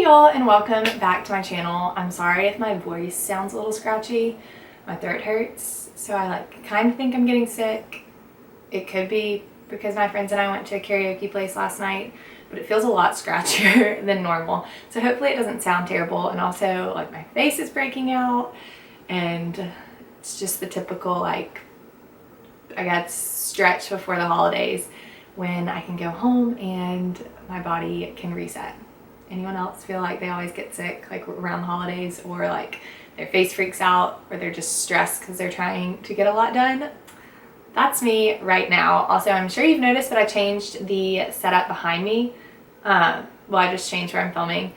y'all, and welcome back to my channel. I'm sorry if my voice sounds a little scratchy. My throat hurts, so I kind of think I'm getting sick. It could be because my friends and I went to a karaoke place last night, but it feels a lot scratchier than normal. So hopefully it doesn't sound terrible. And also my face is breaking out, and it's just the typical I got stretch before the holidays when I can go home and my body can reset. Anyone else feel like they always get sick around the holidays, or their face freaks out, or they're just stressed because they're trying to get a lot done? That's me right now. Also, I'm sure you've noticed that I changed the setup behind me. I just changed where I'm filming.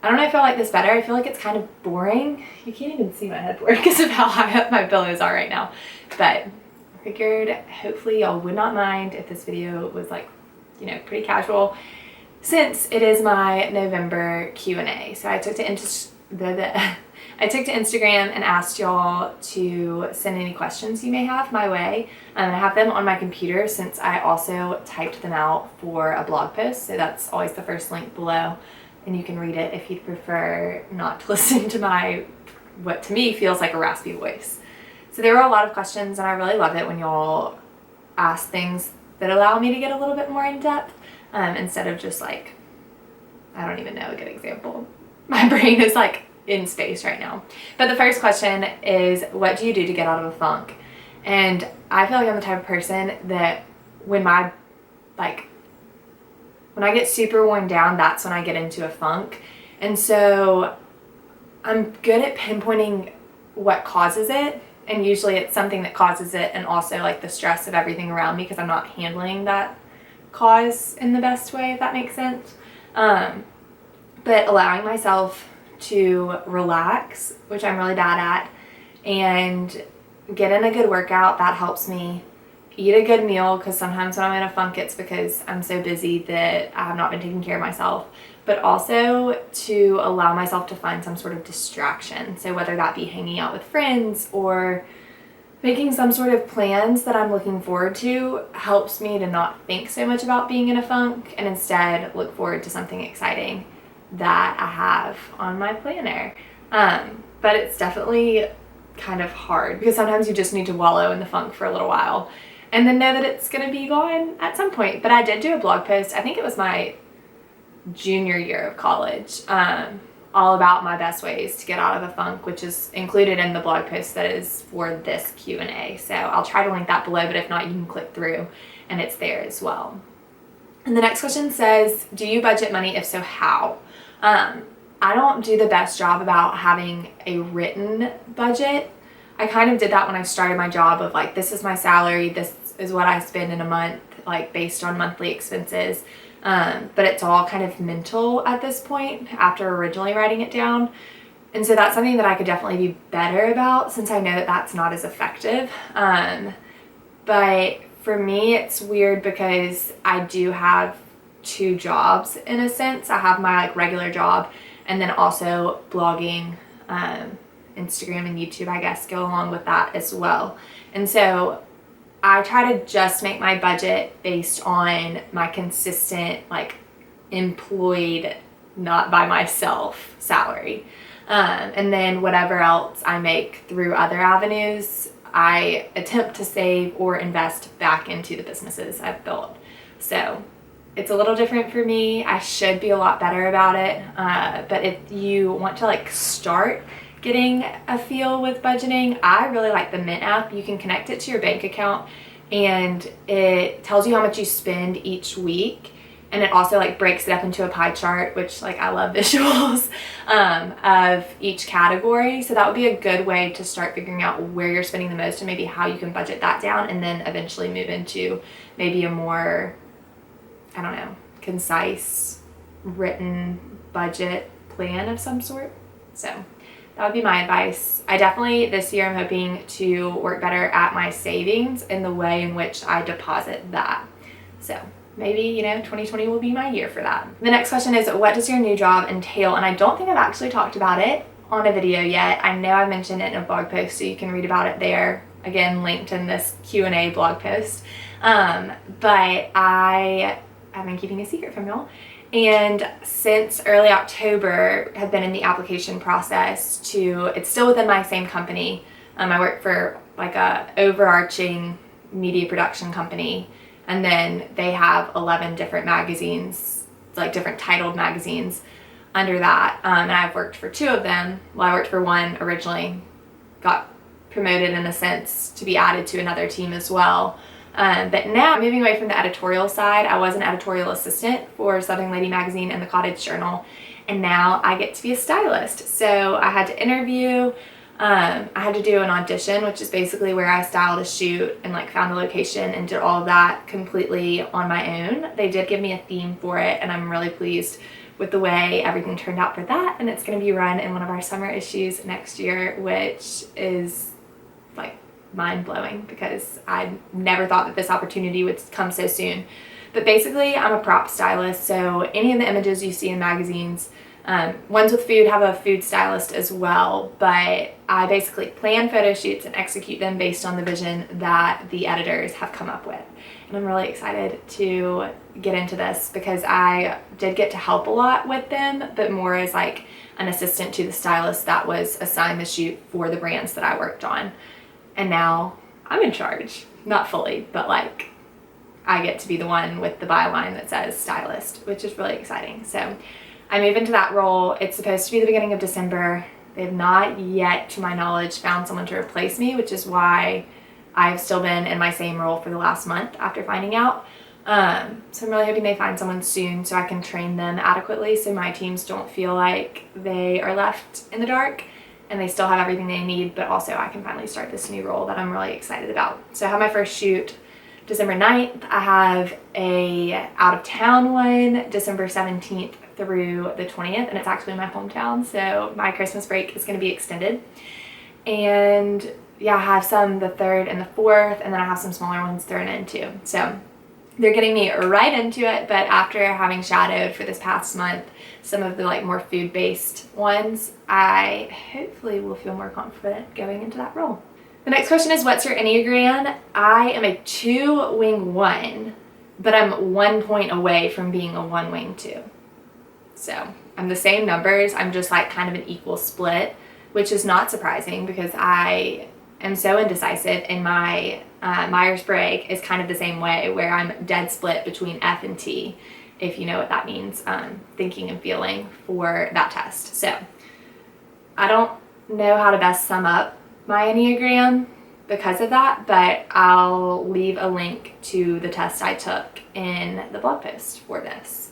I don't know if I like this better. I feel like it's kind of boring. You can't even see my headboard because of how high up my pillows are right now. But I figured hopefully y'all would not mind if this video was pretty casual, since it is my November Q&A. So I took to Instagram and asked y'all to send any questions you may have my way. I have them on my computer since I also typed them out for a blog post. So that's always the first link below, and you can read it if you'd prefer not to listen to my, what to me feels like a raspy voice. So there were a lot of questions, and I really love it when y'all ask things that allow me to get a little bit more in depth. Instead of just I don't even know a good example. My brain is in space right now. But the first question is, what do you do to get out of a funk? And I feel like I'm the type of person that when I get super worn down, that's when I get into a funk. And so I'm good at pinpointing what causes it. And usually it's something that causes it, and also the stress of everything around me, because I'm not handling that cause in the best way, if that makes sense. But allowing myself to relax, which I'm really bad at, and get in a good workout, that helps me. Eat a good meal, because sometimes when I'm in a funk, it's because I'm so busy that I have not been taking care of myself. But also to allow myself to find some sort of distraction. So whether that be hanging out with friends or making some sort of plans that I'm looking forward to, helps me to not think so much about being in a funk and instead look forward to something exciting that I have on my planner. But it's definitely kind of hard, because sometimes you just need to wallow in the funk for a little while and then know that it's going to be gone at some point. But I did do a blog post, I think it was my junior year of college, all about my best ways to get out of a funk, which is included in the blog post that is for this Q&A. So I'll try to link that below, but if not, you can click through and it's there as well. And the next question says, do you budget money? If so, how? I don't do the best job about having a written budget. I kind of did that when I started my job of this is my salary, this is what I spend in a month, based on monthly expenses. But it's all kind of mental at this point after originally writing it down. And so that's something that I could definitely be better about, since I know that that's not as effective. But for me, it's weird because I do have two jobs in a sense. I have my regular job, and then also blogging, Instagram and YouTube, I guess, go along with that as well. And so I try to just make my budget based on my consistent, employed, not by myself, salary. And then whatever else I make through other avenues, I attempt to save or invest back into the businesses I've built. So it's a little different for me. I should be a lot better about it. But if you want to start getting a feel with budgeting, I really like the Mint app. You can connect it to your bank account, and it tells you how much you spend each week, and it also breaks it up into a pie chart, which I love visuals, of each category. So that would be a good way to start figuring out where you're spending the most and maybe how you can budget that down, and then eventually move into maybe a more, I don't know, concise written budget plan of some sort. So that would be my advice. I definitely, this year, I'm hoping to work better at my savings in the way in which I deposit that. So maybe, 2020 will be my year for that. The next question is, what does your new job entail? And I don't think I've actually talked about it on a video yet. I know I mentioned it in a blog post, so you can read about it there. Again, linked in this Q&A blog post. But I've been keeping a secret from y'all. And since early October, have been in the application process to, it's still within my same company. I work for like a overarching media production company, and then they have 11 different magazines, like different titled magazines under that. And I've worked for 2 of them. Well, I worked for one originally, got promoted in a sense to be added to another team as well. But now I'm moving away from the editorial side. I was an editorial assistant for Southern Lady Magazine and the Cottage Journal, and now I get to be a stylist. So I had to interview, I had to do an audition, which is basically where I styled a shoot and like found a location and did all of that completely on my own. They did give me a theme for it, and I'm really pleased with the way everything turned out for that. And it's going to be run in one of our summer issues next year, which is like mind-blowing because I never thought that this opportunity would come so soon. But basically, I'm a prop stylist, so any of the images you see in magazines, ones with food have a food stylist as well, but I basically plan photo shoots and execute them based on the vision that the editors have come up with. And I'm really excited to get into this because I did get to help a lot with them, but more as like an assistant to the stylist that was assigned the shoot for the brands that I worked on. And now I'm in charge, not fully, but like I get to be the one with the byline that says stylist, which is really exciting. So I move into that role. It's supposed to be the beginning of December. They have not yet, to my knowledge, found someone to replace me, which is why I've still been in my same role for the last month after finding out. So I'm really hoping they find someone soon so I can train them adequately so my teams don't feel like they are left in the dark and they still have everything they need, but also I can finally start this new role that I'm really excited about. So I have my first shoot December 9th. I have a out of town one December 17th through the 20th, and it's actually my hometown, so my Christmas break is going to be extended. And yeah, I have some the 3rd and the 4th, and then I have some smaller ones thrown in too. So they're getting me right into it, but after having shadowed for this past month some of the like more food-based ones, I hopefully will feel more confident going into that role. The next question is, what's your Enneagram? I am a 2-wing 1, but I'm 1 point away from being a 1-wing 2. So I'm the same numbers, I'm just like kind of an equal split, which is not surprising because I am so indecisive, and my Myers-Briggs is kind of the same way, where I'm dead split between F and T, if you know what that means, thinking and feeling for that test. So I don't know how to best sum up my Enneagram because of that, but I'll leave a link to the test I took in the blog post for this.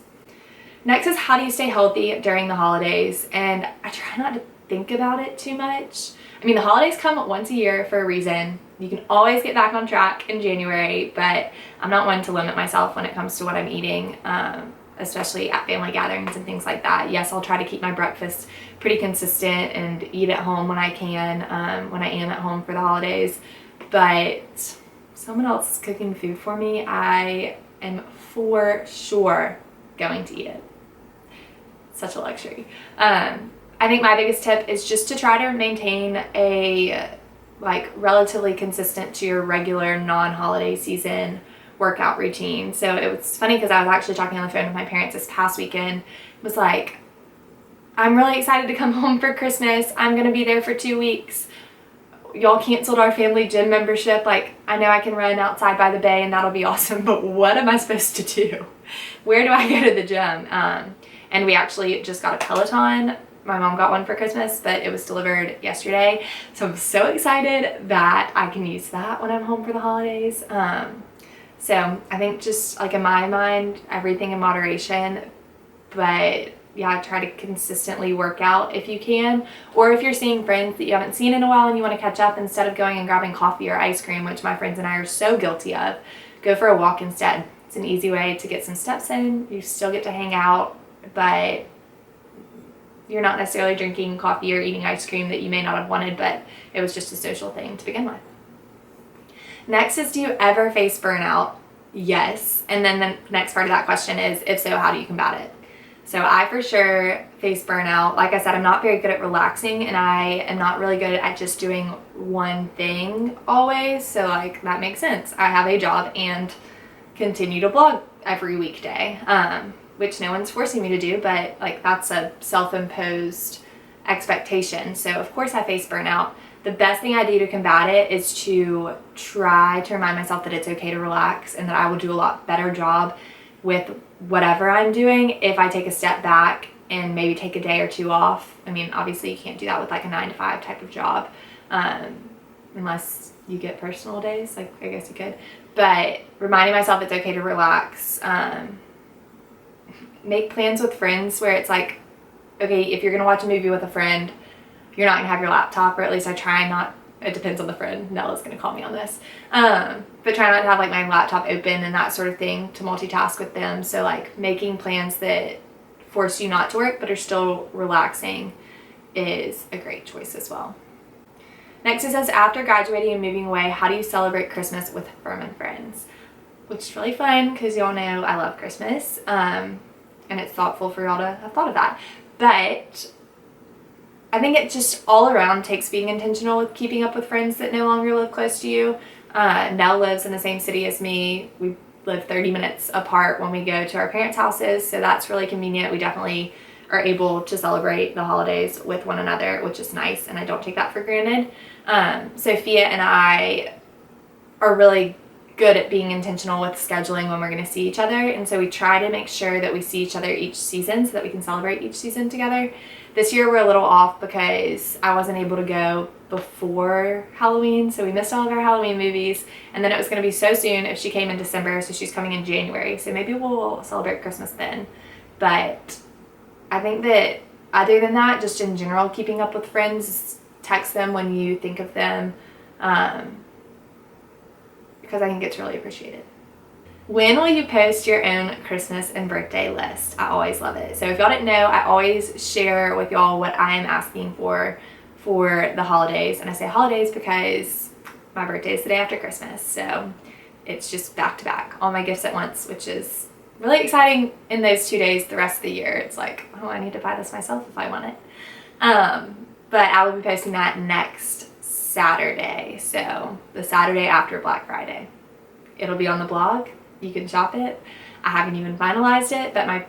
Next is, how do you stay healthy during the holidays? And I try not to think about it too much. I mean, the holidays come once a year for a reason. You can always get back on track in January, but I'm not one to limit myself when it comes to what I'm eating, especially at family gatherings and things like that. Yes, I'll try to keep my breakfast pretty consistent and eat at home when I can, when I am at home for the holidays, but someone else is cooking food for me, I am for sure going to eat it. Such a luxury. I think my biggest tip is just to try to maintain a like relatively consistent to your regular non-holiday season workout routine. So it was funny because I was actually talking on the phone with my parents this past weekend. It was like, I'm really excited to come home for Christmas. I'm going to be there for 2 weeks. Y'all canceled our family gym membership. Like, I know I can run outside by the bay and that'll be awesome, but what am I supposed to do? Where do I go to the gym? And we actually just got a Peloton. My mom got one for Christmas, but it was delivered yesterday. So I'm so excited that I can use that when I'm home for the holidays. So I think just like in my mind, everything in moderation, but yeah, try to consistently work out if you can. Or if you're seeing friends that you haven't seen in a while and you want to catch up, instead of going and grabbing coffee or ice cream, which my friends and I are so guilty of, go for a walk instead. It's an easy way to get some steps in. You still get to hang out, but you're not necessarily drinking coffee or eating ice cream that you may not have wanted, but it was just a social thing to begin with. Next is, do you ever face burnout? Yes. And then the next part of that question is, if so, how do you combat it? So I for sure face burnout. Like I said, I'm not very good at relaxing, and I am not really good at just doing one thing always. So like that makes sense. I have a job and continue to blog every weekday. which no one's forcing me to do, but like that's a self-imposed expectation. So of course I face burnout. The best thing I do to combat it is to try to remind myself that it's okay to relax and that I will do a lot better job with whatever I'm doing if I take a step back and maybe take a day or two off. I mean, obviously you can't do that with like a 9-to-5 type of job, unless you get personal days, like I guess you could. But reminding myself it's okay to relax. Make plans with friends where it's like, okay, if you're gonna watch a movie with a friend, you're not gonna have your laptop, or at least I try not. It depends on the friend. Nella's gonna call me on this. But try not to have like my laptop open and that sort of thing to multitask with them. So like making plans that force you not to work but are still relaxing is a great choice as well. Next it says, after graduating and moving away, how do you celebrate Christmas with firm and friends? Which is really fun because y'all know I love Christmas. And it's thoughtful for y'all to have thought of that. But I think it just all around takes being intentional with keeping up with friends that no longer live close to you. Nell lives in the same city as me. We live 30 minutes apart when we go to our parents' houses, so that's really convenient. We definitely are able to celebrate the holidays with one another, which is nice, and I don't take that for granted. Sophia and I are really good at being intentional with scheduling when we're going to see each other, and so we try to make sure that we see each other each season so that we can celebrate each season together. This year we're a little off because I wasn't able to go before Halloween, so we missed all of our Halloween movies, and then it was going to be so soon if she came in December, so she's coming in January, so maybe we'll celebrate Christmas then. But I think that other than that, just in general, keeping up with friends, text them when you think of them, because I think it's really appreciated. When will you post your own Christmas and birthday list? I always love it. So if y'all didn't know, I always share with y'all what I am asking for the holidays. And I say holidays because my birthday is the day after Christmas. So it's just back to back, all my gifts at once, which is really exciting in those 2 days. The rest of the year, it's like, oh, I need to buy this myself if I want it. But I will be posting that next Saturday. So the Saturday after Black Friday. It'll be on the blog. You can shop it. I haven't even finalized it, but my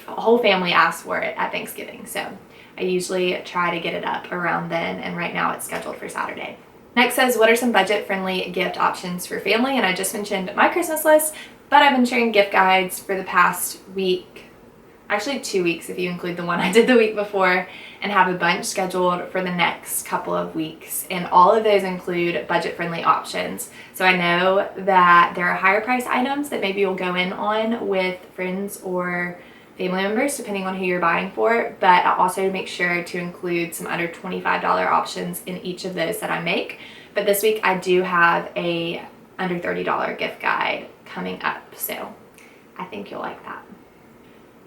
whole family asked for it at Thanksgiving, so I usually try to get it up around then, and right now it's scheduled for Saturday. Next says, what are some budget-friendly gift options for family? And I just mentioned my Christmas list, but I've been sharing gift guides for the past week, actually 2 weeks if you include the one I did the week before, and have a bunch scheduled for the next couple of weeks. And all of those include budget-friendly options. So I know that there are higher price items that maybe you'll go in on with friends or family members, depending on who you're buying for, but I also make sure to include some under $25 options in each of those that I make. But this week I do have a under $30 gift guide coming up, so I think you'll like that.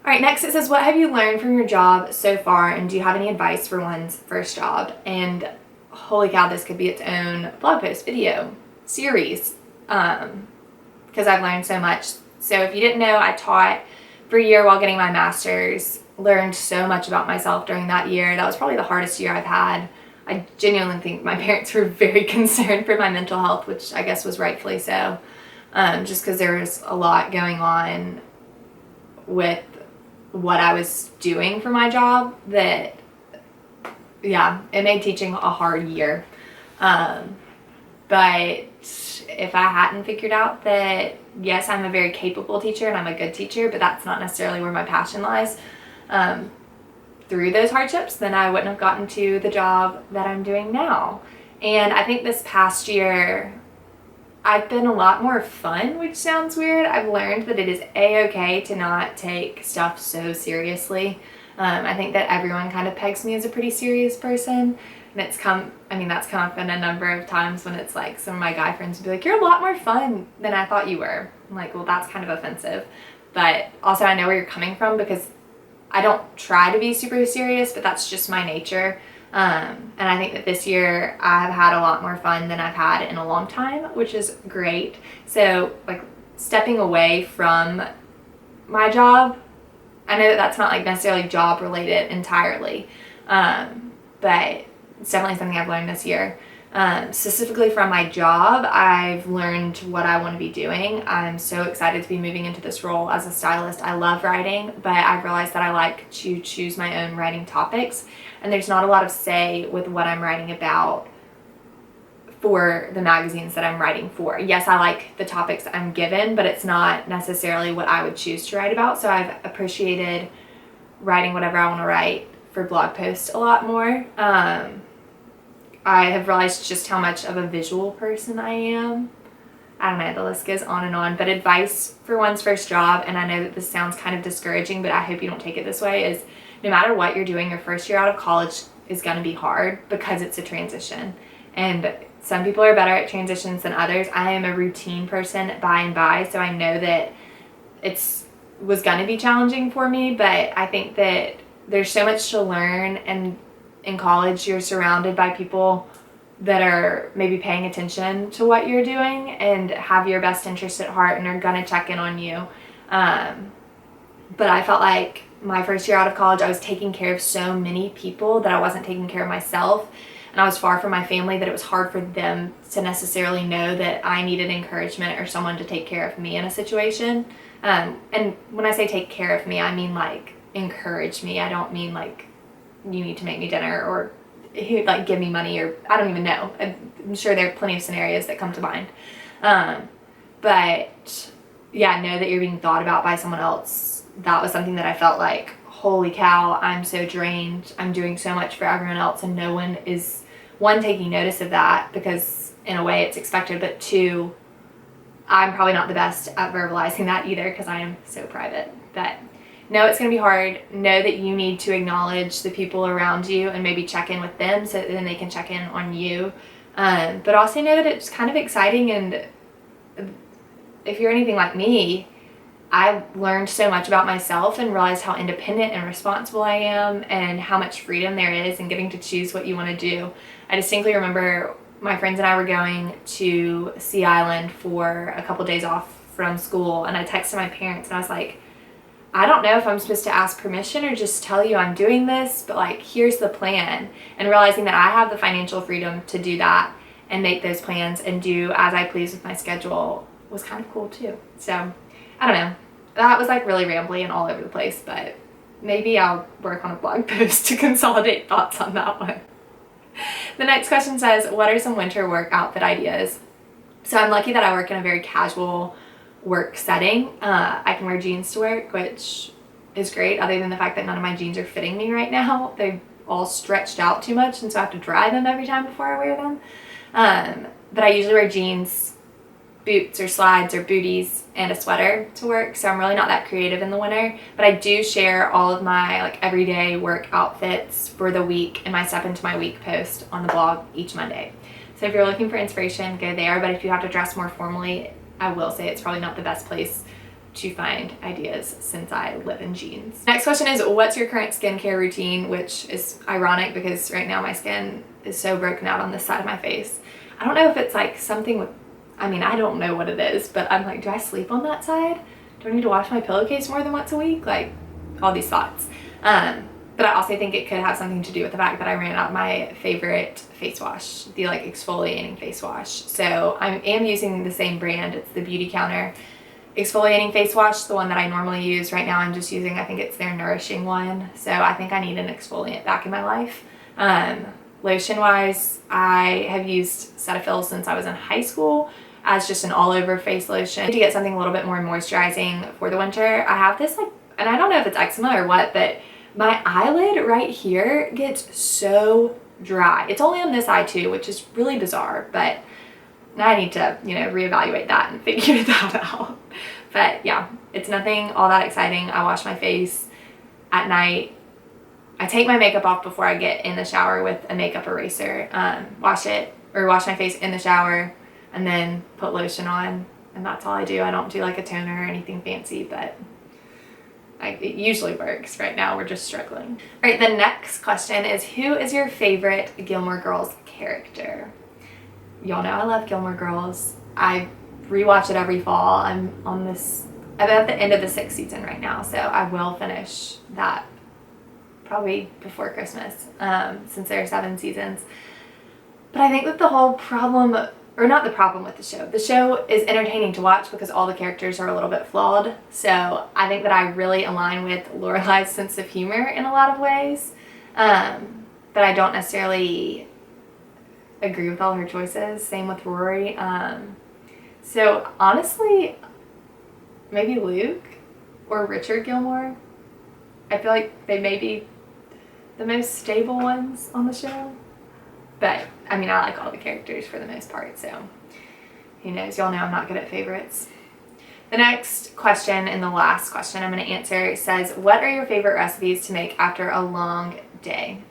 All right, next it says, what have you learned from your job so far, and do you have any advice for one's first job? And holy cow, this could be its own blog post, video, series, because I've learned so much. So if you didn't know, I taught for a year while getting my master's, learned so much about myself during that year. That was probably the hardest year I've had. I genuinely think my parents were very concerned for my mental health, which I guess was rightfully so, just because there was a lot going on with what I was doing for my job that, yeah, it made teaching a hard year. But if I hadn't figured out that, yes, I'm a very capable teacher and I'm a good teacher, but that's not necessarily where my passion lies, through those hardships, then I wouldn't have gotten to the job that I'm doing now. And I think this past year, I've been a lot more fun, which sounds weird. I've learned that it is a-okay to not take stuff so seriously. I think that everyone kind of pegs me as a pretty serious person. And that's come up in a number of times when it's like some of my guy friends would be like, you're a lot more fun than I thought you were. I'm like, well, that's kind of offensive. But also I know where you're coming from because I don't try to be super serious, but that's just my nature. And I think that this year I've had a lot more fun than I've had in a long time, which is great. So like stepping away from my job, I know that that's not like necessarily job related entirely, but it's definitely something I've learned this year. Specifically from my job, I've learned what I want to be doing. I'm so excited to be moving into this role as a stylist. I love writing, but I've realized that I like to choose my own writing topics, and there's not a lot of say with what I'm writing about for the magazines that I'm writing for. Yes, I like the topics I'm given, but it's not necessarily what I would choose to write about. So I've appreciated writing whatever I want to write for blog posts a lot more. I have realized just how much of a visual person I am. I don't know, the list goes on and on. But advice for one's first job, and I know that this sounds kind of discouraging, but I hope you don't take it this way, is no matter what you're doing, your first year out of college is going to be hard because it's a transition. And some people are better at transitions than others. I am a routine person by and by, so I know that was going to be challenging for me, but I think that there's so much to learn, and in college you're surrounded by people that are maybe paying attention to what you're doing and have your best interest at heart and are going to check in on you. But I felt like my first year out of college, I was taking care of so many people that I wasn't taking care of myself, and I was far from my family, that it was hard for them to necessarily know that I needed encouragement or someone to take care of me in a situation. And when I say take care of me, I mean like encourage me. I don't mean like you need to make me dinner or like give me money, or I don't even know. I'm sure there are plenty of scenarios that come to mind. But yeah, know that you're being thought about by someone else. That was something that I felt like, holy cow, I'm so drained. I'm doing so much for everyone else, and no one is, one, taking notice of that, because in a way it's expected, but two, I'm probably not the best at verbalizing that either because I am so private. But know it's going to be hard. Know that you need to acknowledge the people around you and maybe check in with them so that then they can check in on you. But also know that it's kind of exciting, and if you're anything like me, I've learned so much about myself and realized how independent and responsible I am and how much freedom there is in getting to choose what you want to do. I distinctly remember my friends and I were going to Sea Island for a couple days off from school, and I texted my parents and I was like, I don't know if I'm supposed to ask permission or just tell you I'm doing this, but like, here's the plan. And realizing that I have the financial freedom to do that and make those plans and do as I please with my schedule was kind of cool too. So I don't know, that was like really rambly and all over the place, but maybe I'll work on a blog post to consolidate thoughts on that one. The next question says, what are some winter work outfit ideas? So I'm lucky that I work in a very casual work setting. I can wear jeans to work, which is great, other than the fact that none of my jeans are fitting me right now. They've all stretched out too much, and so I have to dry them every time before I wear them. But I usually wear jeans, boots or slides or booties, and a sweater to work, so I'm really not that creative in the winter. But I do share all of my like everyday work outfits for the week in my Step Into My Week post on the blog each Monday. So if you're looking for inspiration, go there. But if you have to dress more formally, I will say it's probably not the best place to find ideas since I live in jeans. Next question is, what's your current skincare routine? Which is ironic because right now my skin is so broken out on this side of my face. I don't know if it's like something with, I mean, I don't know what it is, but I'm like, do I sleep on that side? Do I need to wash my pillowcase more than once a week? Like, all these thoughts. But I also think it could have something to do with the fact that I ran out my favorite face wash, the like exfoliating face wash. So I am using the same brand. It's the Beauty Counter exfoliating face wash, the one that I normally use. Right now I'm just using, I think it's their nourishing one. So I think I need an exfoliant back in my life. Lotion wise, I have used Cetaphil since I was in high school as just an all over face lotion. To get something a little bit more moisturizing for the winter, I have this like, and I don't know if it's eczema or what, but my eyelid right here gets so dry. It's only on this eye too, which is really bizarre, but I need to, you know, reevaluate that and figure that out. But yeah, it's nothing all that exciting. I wash my face at night. I take my makeup off before I get in the shower with a makeup eraser. Wash my face in the shower and then put lotion on, and that's all I do. I don't do like a toner or anything fancy, but it usually works. Right now we're just struggling. All right, the next question is, who is your favorite Gilmore Girls character? Y'all know I love Gilmore Girls. I rewatch it every fall. I'm at the end of the 6th season right now, so I will finish that probably before Christmas, since there are 7 seasons. But I think that the whole problem, or not the problem with the show is entertaining to watch because all the characters are a little bit flawed. So I think that I really align with Lorelai's sense of humor in a lot of ways. But I don't necessarily agree with all her choices. Same with Rory. So honestly, maybe Luke or Richard Gilmore. I feel like they may be the most stable ones on the show. But, I mean, I like all the characters for the most part, so who knows? Y'all know I'm not good at favorites. The next question and the last question I'm going to answer says, what are your favorite recipes to make after a long day?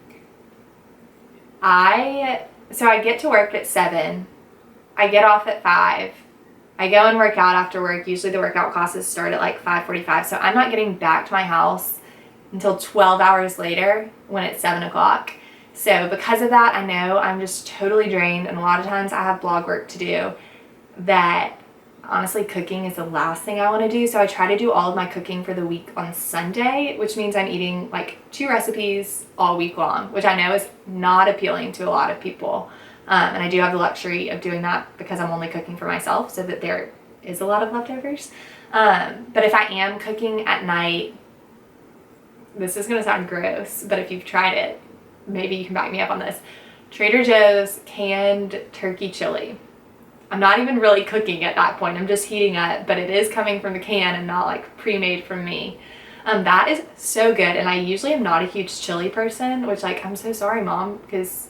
So I get to work at 7. I get off at 5. I go and work out after work. Usually the workout classes start at like 5:45, so I'm not getting back to my house until 12 hours later when it's 7 o'clock. So because of that, I know I'm just totally drained, and a lot of times I have blog work to do that honestly cooking is the last thing I want to do. So I try to do all of my cooking for the week on Sunday, which means I'm eating like 2 recipes all week long, which I know is not appealing to a lot of people. And I do have the luxury of doing that because I'm only cooking for myself, so that there is a lot of leftovers. But if I am cooking at night, this is going to sound gross, but if you've tried it, maybe you can back me up on this. Trader Joe's canned turkey chili. I'm not even really cooking at that point. I'm just heating up, but it is coming from the can and not like pre-made from me. That is so good. And I usually am not a huge chili person, which like, I'm so sorry, Mom, because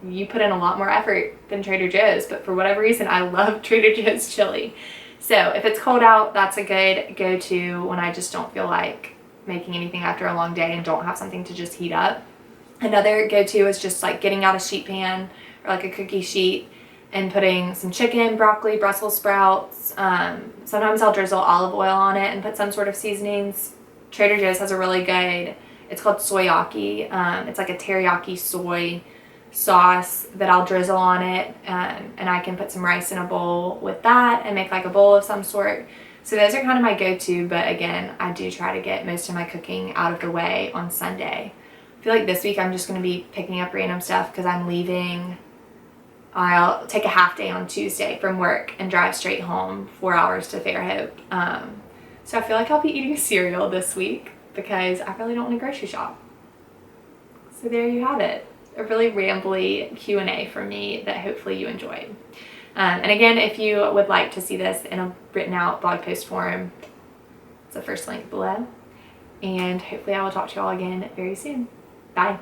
you put in a lot more effort than Trader Joe's, but for whatever reason, I love Trader Joe's chili. So if it's cold out, that's a good go-to when I just don't feel like making anything after a long day and don't have something to just heat up. Another go-to is just like getting out a sheet pan or like a cookie sheet and putting some chicken, broccoli, Brussels sprouts. Sometimes I'll drizzle olive oil on it and put some sort of seasonings. Trader Joe's has a really good, it's called soyaki. It's like a teriyaki soy sauce that I'll drizzle on it, and I can put some rice in a bowl with that and make like a bowl of some sort. So those are kind of my go-to, but again, I do try to get most of my cooking out of the way on Sunday. I feel like this week I'm just going to be picking up random stuff because I'm leaving. I'll take a half day on Tuesday from work and drive straight home 4 hours to Fairhope. So I feel like I'll be eating cereal this week because I really don't want to grocery shop. So there you have it. A really rambly Q&A from me that hopefully you enjoyed. And again, if you would like to see this in a written out blog post form, it's the first link below. And hopefully I will talk to you all again very soon. Bye.